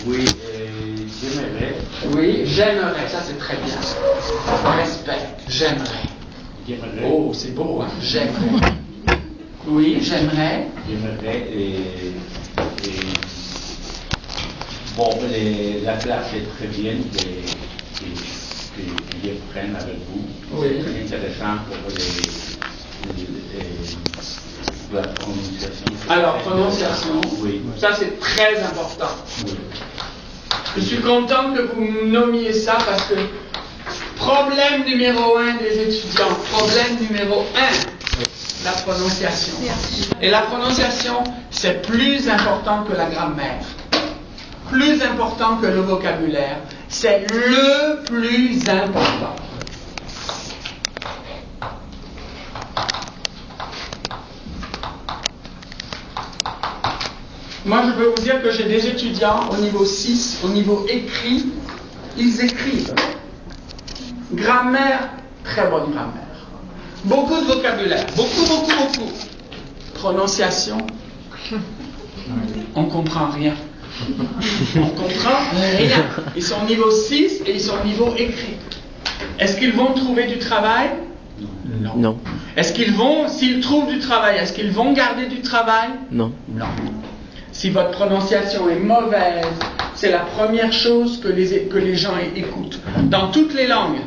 Oui, j'aimerais. Oui, j'aimerais, ça c'est très bien. Respect, j'aimerais. J'aimerais. Oh, c'est beau, hein? J'aimerais. Oui, j'aimerais. J'aimerais. Bon, la classe est très bien que je prenne avec vous. Oui. C'est très intéressant pour la prononciation. Alors, prononciation, oui. Ça c'est très important. Oui. Je suis content que vous nommiez ça parce que problème numéro 1 des étudiants, problème numéro 1, la prononciation. Et la prononciation, c'est plus important que la grammaire, plus important que le vocabulaire. C'est le plus important. Moi, je peux vous dire que j'ai des étudiants au niveau 6, au niveau écrit, ils écrivent. Grammaire, très bonne grammaire. Beaucoup de vocabulaire, beaucoup. Prononciation, on ne comprend rien. On comprend rien. Ils sont au niveau 6 et ils sont au niveau écrit. Est-ce qu'ils vont trouver du travail? Non. Est-ce qu'ils vont, s'ils trouvent du travail, est-ce qu'ils vont garder du travail? Non. Si votre prononciation est mauvaise, c'est la première chose que les gens écoutent. Dans toutes les langues,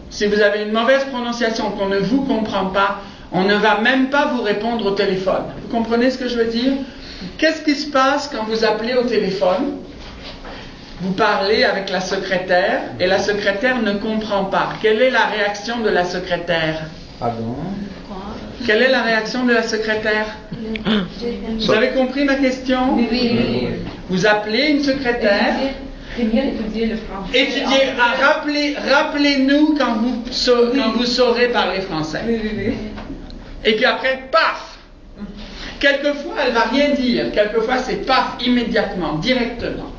si vous avez une mauvaise prononciation, qu'on ne vous comprend pas, on ne va même pas vous répondre au téléphone. Vous comprenez ce que je veux dire? Qu'est-ce qui se passe quand vous appelez au téléphone? Vous parlez avec la secrétaire et la secrétaire ne comprend pas. Quelle est la réaction de la secrétaire? Pardon? Quelle est la réaction de la secrétaire? Vous avez compris ma question? Oui. Vous appelez une secrétaire. Étudier le français. Rappelez-nous quand vous saurez parler français. Oui. Et puis après, paf! Quelquefois, elle ne va rien dire. Quelquefois, c'est paf, immédiatement, directement.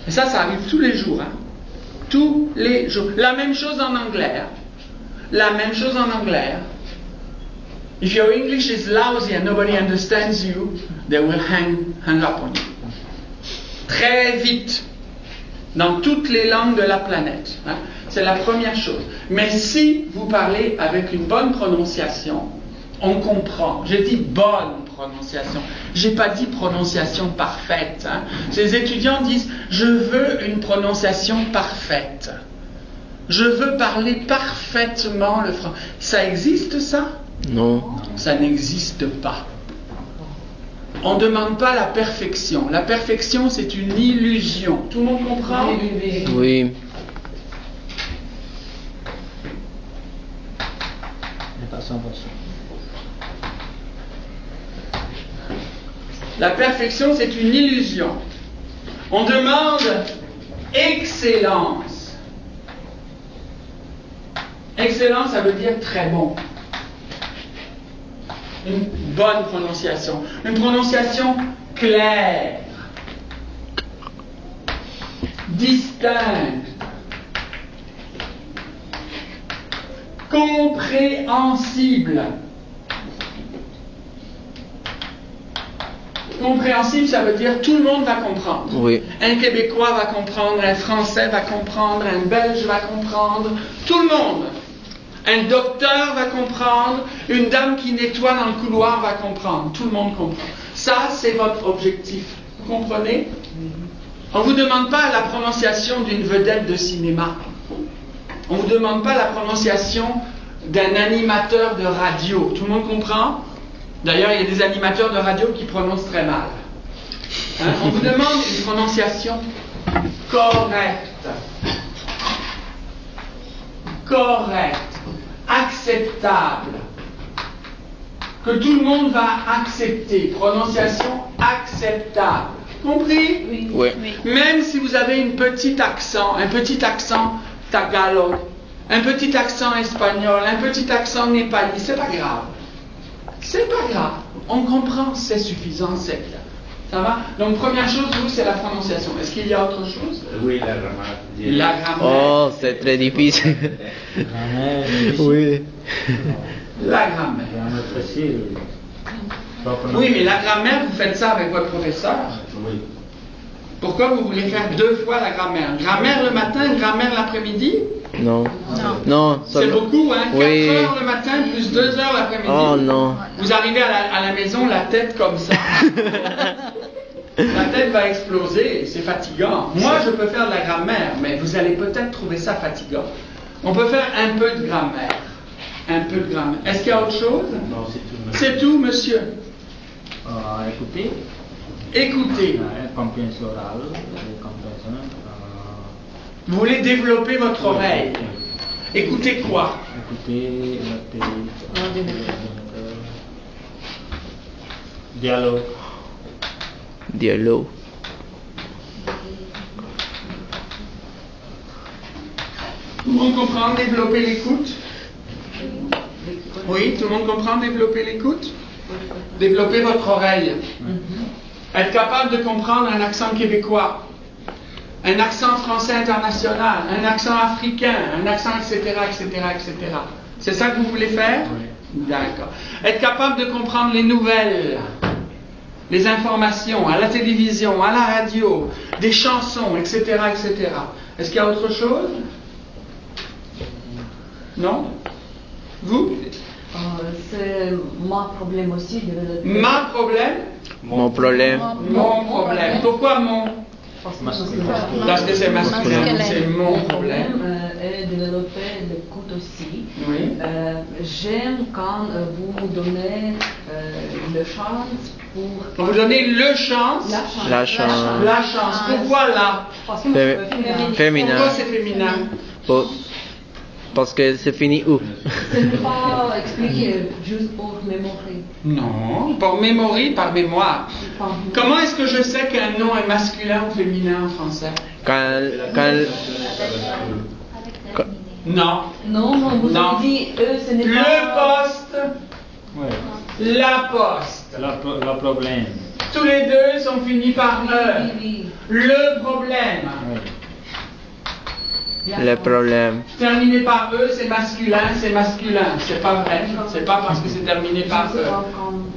Et ça arrive tous les jours. Hein? Tous les jours. La même chose en anglais. If your English is lousy and nobody understands you, they will hang up on you. Très vite. Dans toutes les langues de la planète. Hein? C'est la première chose. Mais si vous parlez avec une bonne prononciation, on comprend. J'ai dit bonne prononciation. J'ai pas dit prononciation parfaite. Hein? Ces étudiants disent, je veux une prononciation parfaite. Je veux parler parfaitement le français. Ça existe, ça? Non. Ça n'existe pas. On ne demande pas la perfection. La perfection, c'est une illusion. Tout le monde comprend? Oui. Pas 100%. La perfection, c'est une illusion. On demande excellence. Excellence, ça veut dire très bon. Une bonne prononciation. Une prononciation claire, distincte, compréhensible. Compréhensible, ça veut dire tout le monde va comprendre. Oui. Un Québécois va comprendre, un Français va comprendre, un Belge va comprendre, tout le monde. Un docteur va comprendre, une dame qui nettoie dans le couloir va comprendre, tout le monde comprend. Ça, c'est votre objectif. Vous comprenez? On ne vous demande pas la prononciation d'une vedette de cinéma. On ne vous demande pas la prononciation d'un animateur de radio. Tout le monde comprend? D'ailleurs, il y a des animateurs de radio qui prononcent très mal. Hein? On vous demande une prononciation correcte. Acceptable. Que tout le monde va accepter. Prononciation acceptable. Compris? Oui. Même si vous avez un petit accent tagalog, un petit accent espagnol, un petit accent népali, c'est pas grave. C'est pas grave. On comprend, c'est suffisant, c'est bien. Ça va? Donc, première chose, vous, c'est la prononciation. Est-ce qu'il y a autre chose? Oui, la grammaire. La grammaire. Oh, c'est très difficile. Grammaire, Oui. La grammaire. Grammaire facile. Oui, mais la grammaire, vous faites ça avec votre professeur. Oui. Pourquoi vous voulez faire 2 fois la grammaire? Grammaire le matin, grammaire l'après-midi? Non. Non. C'est beaucoup, hein? 4 Oui. heures le matin plus 2 heures l'après-midi. Oh non. Vous arrivez à la maison, la tête comme ça. La tête va exploser, c'est fatigant. Moi, je peux faire de la grammaire, mais vous allez peut-être trouver ça fatigant. On peut faire un peu de grammaire. Un peu de grammaire. Est-ce qu'il y a autre chose? Non, c'est tout. C'est tout, monsieur. Écoutez. Écoutez. Compréhension orale. Compréhension. Vous voulez développer votre oreille. Écoutez quoi? Écoutez. Dialogue. Dialogue. Tout le monde comprend développer l'écoute? Oui, tout le monde comprend développer l'écoute? Développer votre oreille. Être capable de comprendre un accent québécois, un accent français international, un accent africain, un accent etc., etc., etc. C'est ça que vous voulez faire? Oui. D'accord. Être capable de comprendre les nouvelles, les informations, à la télévision, à la radio, des chansons, etc., etc. Est-ce qu'il y a autre chose? Non? Vous? C'est mon problème aussi. Ma problème? Mon problème. Mon problème. Pourquoi mon? Parce que c'est masculin, c'est mon problème. Est de développer l'écoute aussi. Oui. J'aime quand vous donnez le chance pour... Vous donnez le chance. La chance. La chance. Pourquoi là? Parce que moi, je suis féminin. Féminin. Pourquoi c'est féminin? Parce que c'est fini où? Ce n'est pas expliqué juste pour mémorer. Non, par mémoire, par mémoire. Comment est-ce que je sais qu'un nom est masculin ou féminin en français? Quand Non. Non, vous Non. avez dit ce n'est Le pas... poste, Oui. la poste. Le problème. Tous les deux sont finis par E. Oui. Le problème. Oui. le problème. Terminé par E, c'est masculin, c'est masculin. C'est pas vrai. C'est pas parce que c'est terminé par E.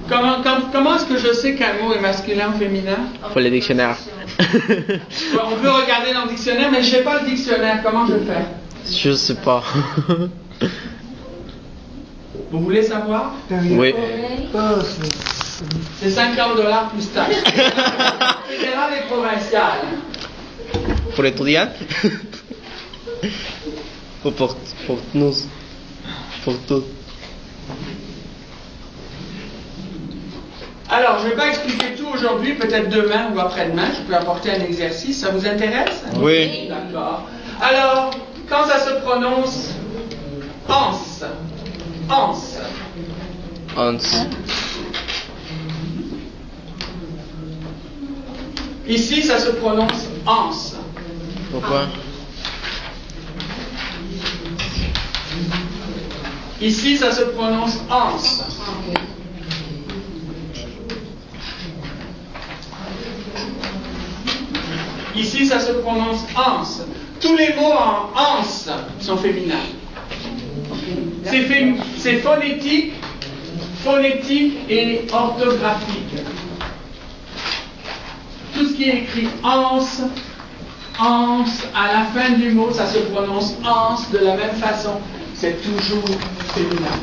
Comment est-ce que je sais qu'un mot est masculin ou féminin? Pour le dictionnaire. On peut regarder dans le dictionnaire, mais je sais pas le dictionnaire. Comment je fais? Je sais pas. Vous voulez savoir? Oui. C'est $50 plus taxes. Fédéral et provincial. Pour étudiant? Ou pour nous? Pour tout. Alors, je ne vais pas expliquer tout aujourd'hui, peut-être demain ou après-demain. Je peux apporter un exercice. Ça vous intéresse? Oui. D'accord. Alors, quand ça se prononce anse. Anse. Hans. Ici, ça se prononce anse. Pourquoi? Ici, ça se prononce anse. Ici, ça se prononce anse. Tous les mots en anse sont féminins. C'est phonétique et orthographique. Tout ce qui est écrit anse, anse, à la fin du mot, ça se prononce anse de la même façon. C'est toujours féminin.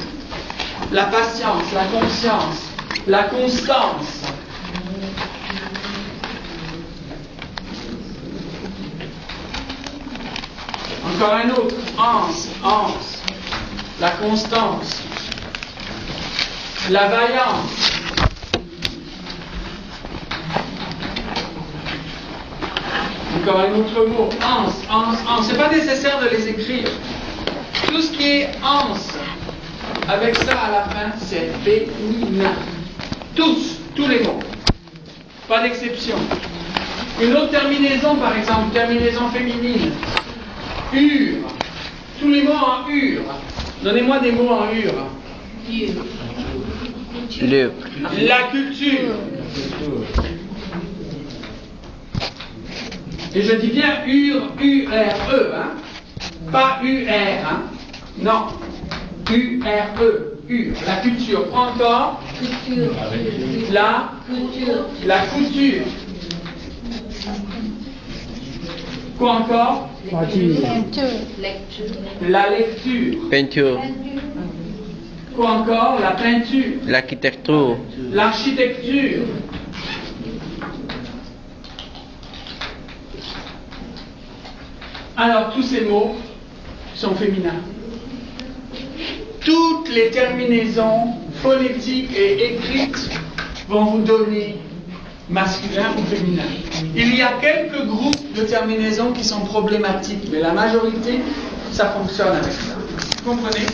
La patience, la conscience, la constance. Encore un autre. Anse, anse. La constance. La vaillance. Encore un autre mot. Anse, anse, anse. C'est pas nécessaire de les écrire. Tout ce qui est anse, avec ça à la fin, c'est féminin. Tous les mots. Pas d'exception. Une autre terminaison, par exemple, terminaison féminine. Ur. Tous les mots en ur. Donnez-moi des mots en ur. Le. La culture. Et je dis bien ur, U-R-E, hein? Pas U-R, hein? Non. U-R-E, ur. La culture. Encore. Culture. La couture. Quoi encore? Lecture. La lecture. Peinture. Quoi encore? La peinture. L'architecture. L'architecture. Alors, tous ces mots sont féminins. Toutes les terminaisons phonétiques et écrites vont vous donner masculin ou féminin. Il y a quelques groupes de terminaisons qui sont problématiques, mais la majorité, ça fonctionne avec ça. Vous comprenez?